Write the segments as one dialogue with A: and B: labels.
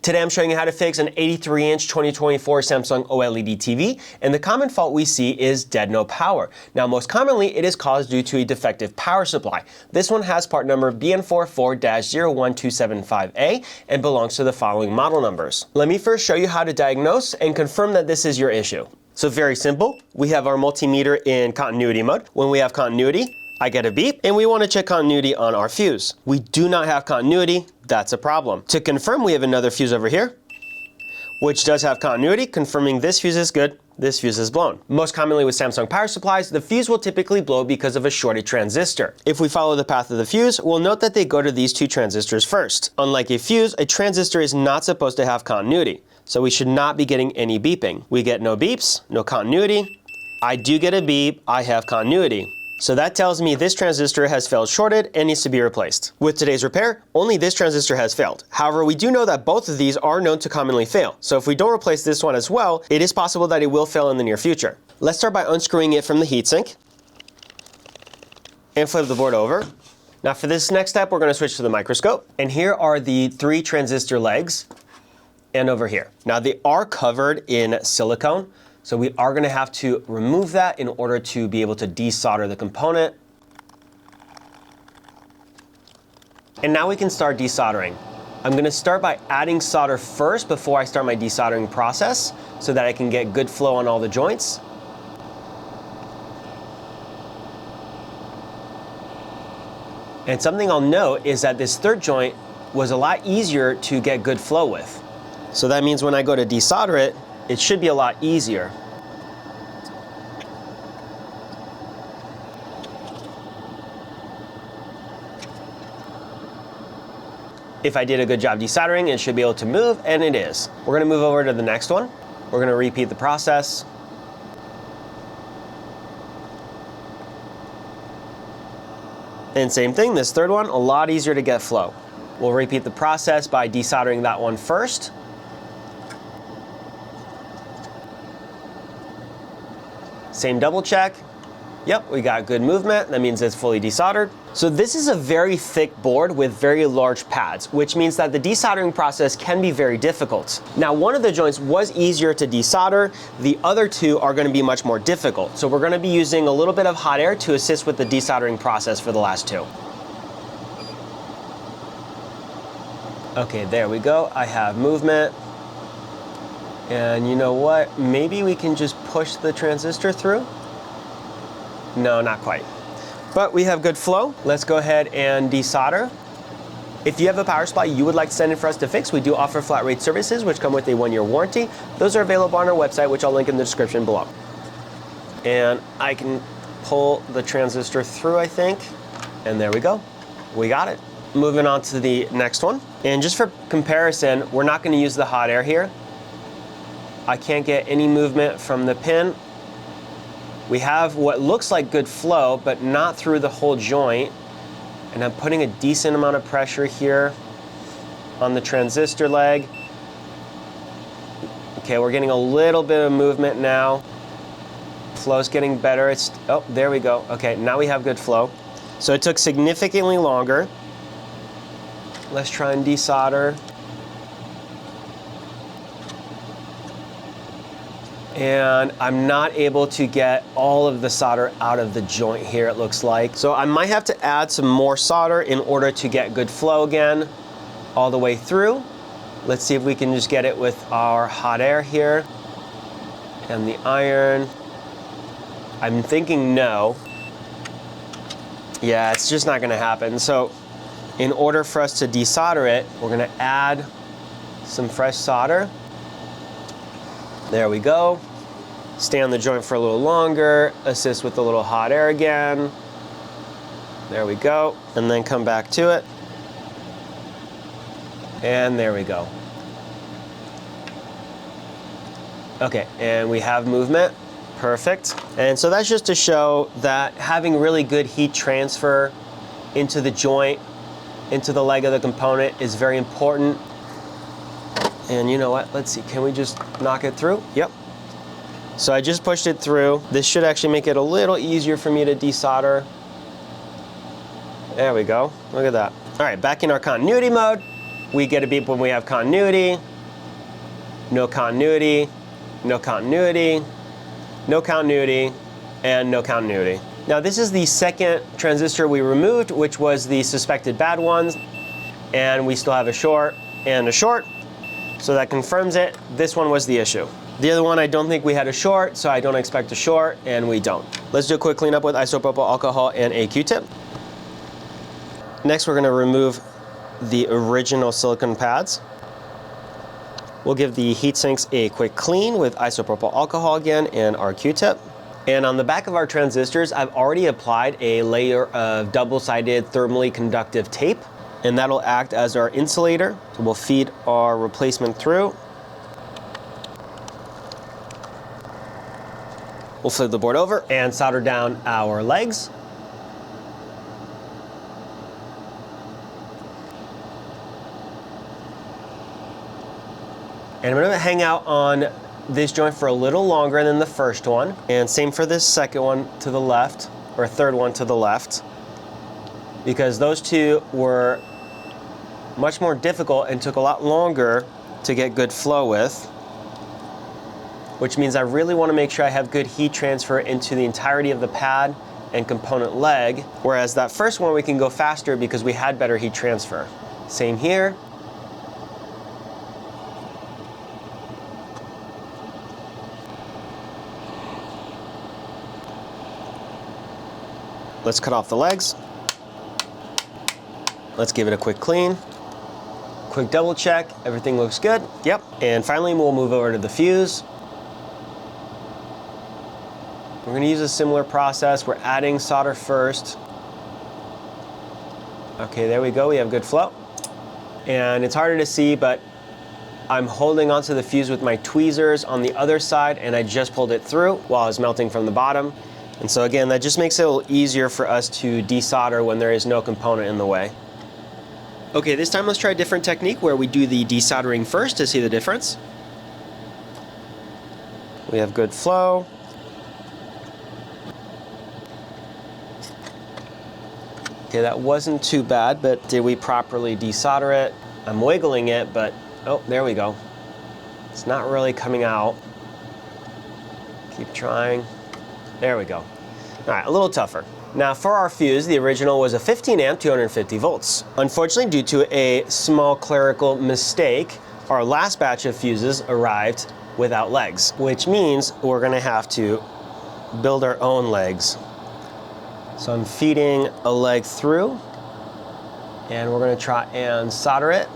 A: Today I'm showing you how to fix an 83-inch 2024 Samsung OLED TV, and the common fault we see is dead no power. Now most commonly it is caused due to a defective power supply. This one has part number BN44-01275A and belongs to the following model numbers. Let me first show you how to diagnose and confirm that this is your issue. So very simple, we have our multimeter in continuity mode. When we have continuity, I get a beep, and we want to check continuity on our fuse. We do not have continuity, that's a problem. To confirm, we have another fuse over here, which does have continuity, confirming this fuse is good, this fuse is blown. Most commonly with Samsung power supplies, the fuse will typically blow because of a shorted transistor. If we follow the path of the fuse, we'll note that they go to these two transistors first. Unlike a fuse, a transistor is not supposed to have continuity, so we should not be getting any beeping. We get no beeps, no continuity. I do get a beep, I have continuity. So that tells me this transistor has failed shorted and needs to be replaced. With today's repair, only this transistor has failed. However, we do know that both of these are known to commonly fail. So if we don't replace this one as well, it is possible that it will fail in the near future. Let's start by unscrewing it from the heatsink and flip the board over. Now for this next step, we're going to switch to the microscope. And here are the 3 transistor legs and over here. Now they are covered in silicone. So we are going to have to remove that in order to be able to desolder the component. And now we can start desoldering. I'm going to start by adding solder first before I start my desoldering process so that I can get good flow on all the joints. And something I'll note is that this third joint was a lot easier to get good flow with. So that means when I go to desolder it, it should be a lot easier. If I did a good job desoldering, it should be able to move, and it is. We're going to move over to the next one. We're going to repeat the process. And same thing, this third one, a lot easier to get flow. We'll repeat the process by desoldering that one first. Same double check. Yep, we got good movement. That means it's fully desoldered. So this is a very thick board with very large pads, which means that the desoldering process can be very difficult. Now, one of the joints was easier to desolder. The other two are going to be much more difficult. So we're going to be using a little bit of hot air to assist with the desoldering process for the last two. Okay, there we go. I have movement. And you know what? Maybe we can just push the transistor through? No, not quite. But we have good flow. Let's go ahead and desolder. If you have a power supply you would like to send in for us to fix, we do offer flat rate services which come with a 1-year warranty. Those are available on our website, which I'll link in the description below. And I can pull the transistor through, I think. And there we go. We got it. Moving on to the next one. And just for comparison, we're not going to use the hot air here. I can't get any movement from the pin. We have what looks like good flow, but not through the whole joint. And I'm putting a decent amount of pressure here on the transistor leg. Okay, we're getting a little bit of movement now. Flow's getting better. Oh, there we go. Okay, now we have good flow. So it took significantly longer. Let's try and desolder. And I'm not able to get all of the solder out of the joint here, it looks like. So I might have to add some more solder in order to get good flow again all the way through. Let's see if we can just get it with our hot air here and the iron. I'm thinking no. Yeah, it's just not gonna happen. So in order for us to desolder it, we're gonna add some fresh solder. There we go. Stay on the joint for a little longer, assist with a little hot air again. There we go. And then come back to it. And there we go. Okay, and we have movement. Perfect. And so that's just to show that having really good heat transfer into the joint, into the leg of the component is very important. And you know what? Let's see. Can we just knock it through? Yep. So I just pushed it through. This should actually make it a little easier for me to desolder. There we go. Look at that. All right, back in our continuity mode. We get a beep when we have continuity. no continuity, no continuity, no continuity, and no continuity. Now this is the second transistor we removed, which was the suspected bad ones, and we still have a short and a short, so that confirms it. This one was the issue. The other one, I don't think we had a short, so I don't expect a short, and we don't. Let's do a quick cleanup with isopropyl alcohol and a Q-tip. Next, we're gonna remove the original silicone pads. We'll give the heat sinks a quick clean with isopropyl alcohol again and our Q-tip. And on the back of our transistors, I've already applied a layer of double-sided thermally conductive tape, and that'll act as our insulator. So we'll feed our replacement through. We'll flip the board over and solder down our legs. And I'm gonna hang out on this joint for a little longer than the first one. And same for this second one to the left, or third one to the left, because those two were much more difficult and took a lot longer to get good flow with, which means I really want to make sure I have good heat transfer into the entirety of the pad and component leg, whereas that first one we can go faster because we had better heat transfer. Same here. Let's cut off the legs. Let's give it a quick clean. Quick double check, everything looks good. Yep, and finally we'll move over to the fuse. We're gonna use a similar process. We're adding solder first. Okay, there we go, we have good flow. And it's harder to see, but I'm holding onto the fuse with my tweezers on the other side, and I just pulled it through while it's melting from the bottom. And so again, that just makes it a little easier for us to desolder when there is no component in the way. Okay, this time let's try a different technique where we do the desoldering first to see the difference. We have good flow. Okay, that wasn't too bad, but did we properly desolder it? I'm wiggling it, but oh, there we go. It's not really coming out. Keep trying. There we go. All right, a little tougher. Now for our fuse, the original was a 15 amp, 250 volts. Unfortunately, due to a small clerical mistake, our last batch of fuses arrived without legs, which means we're gonna have to build our own legs. So I'm feeding a leg through, and we're gonna try and solder it.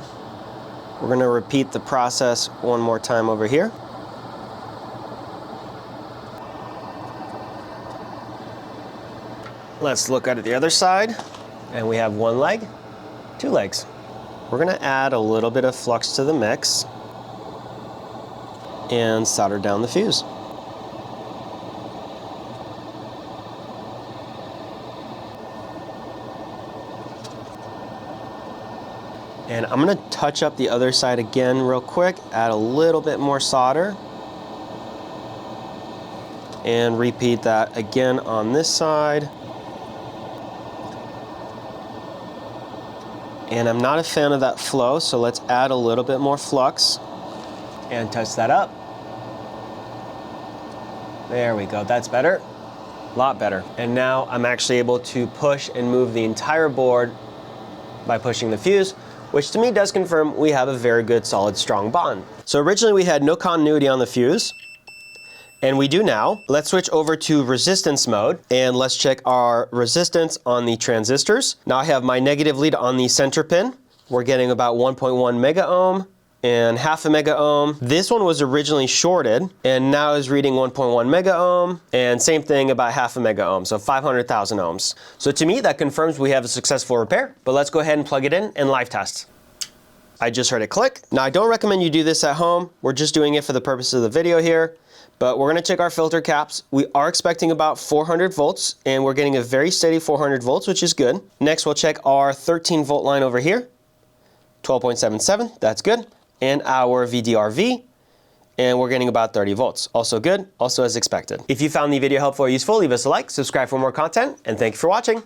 A: We're gonna repeat the process one more time over here. Let's look at the other side, and we have one leg, two legs. We're gonna add a little bit of flux to the mix and solder down the fuse. And I'm gonna touch up the other side again real quick, add a little bit more solder, and repeat that again on this side. And I'm not a fan of that flow, so let's add a little bit more flux and touch that up. There we go, that's better, a lot better. And now I'm actually able to push and move the entire board by pushing the fuse, which to me does confirm we have a very good, solid, strong bond. So originally we had no continuity on the fuse, and we do now. Let's switch over to resistance mode, and let's check our resistance on the transistors. Now I have my negative lead on the center pin. We're getting about 1.1 mega ohm and half a mega ohm. This one was originally shorted and now is reading 1.1 mega ohm, and same thing about half a mega ohm, so 500,000 ohms. So to me that confirms we have a successful repair, but let's go ahead and plug it in and live test. I just heard it click. Now I don't recommend you do this at home. We're just doing it for the purpose of the video here. But we're gonna check our filter caps. We are expecting about 400 volts, and we're getting a very steady 400 volts, which is good. Next, we'll check our 13 volt line over here. 12.77, that's good. And our VDRV, and we're getting about 30 volts. Also good, also as expected. If you found the video helpful or useful, leave us a like, subscribe for more content, and thank you for watching.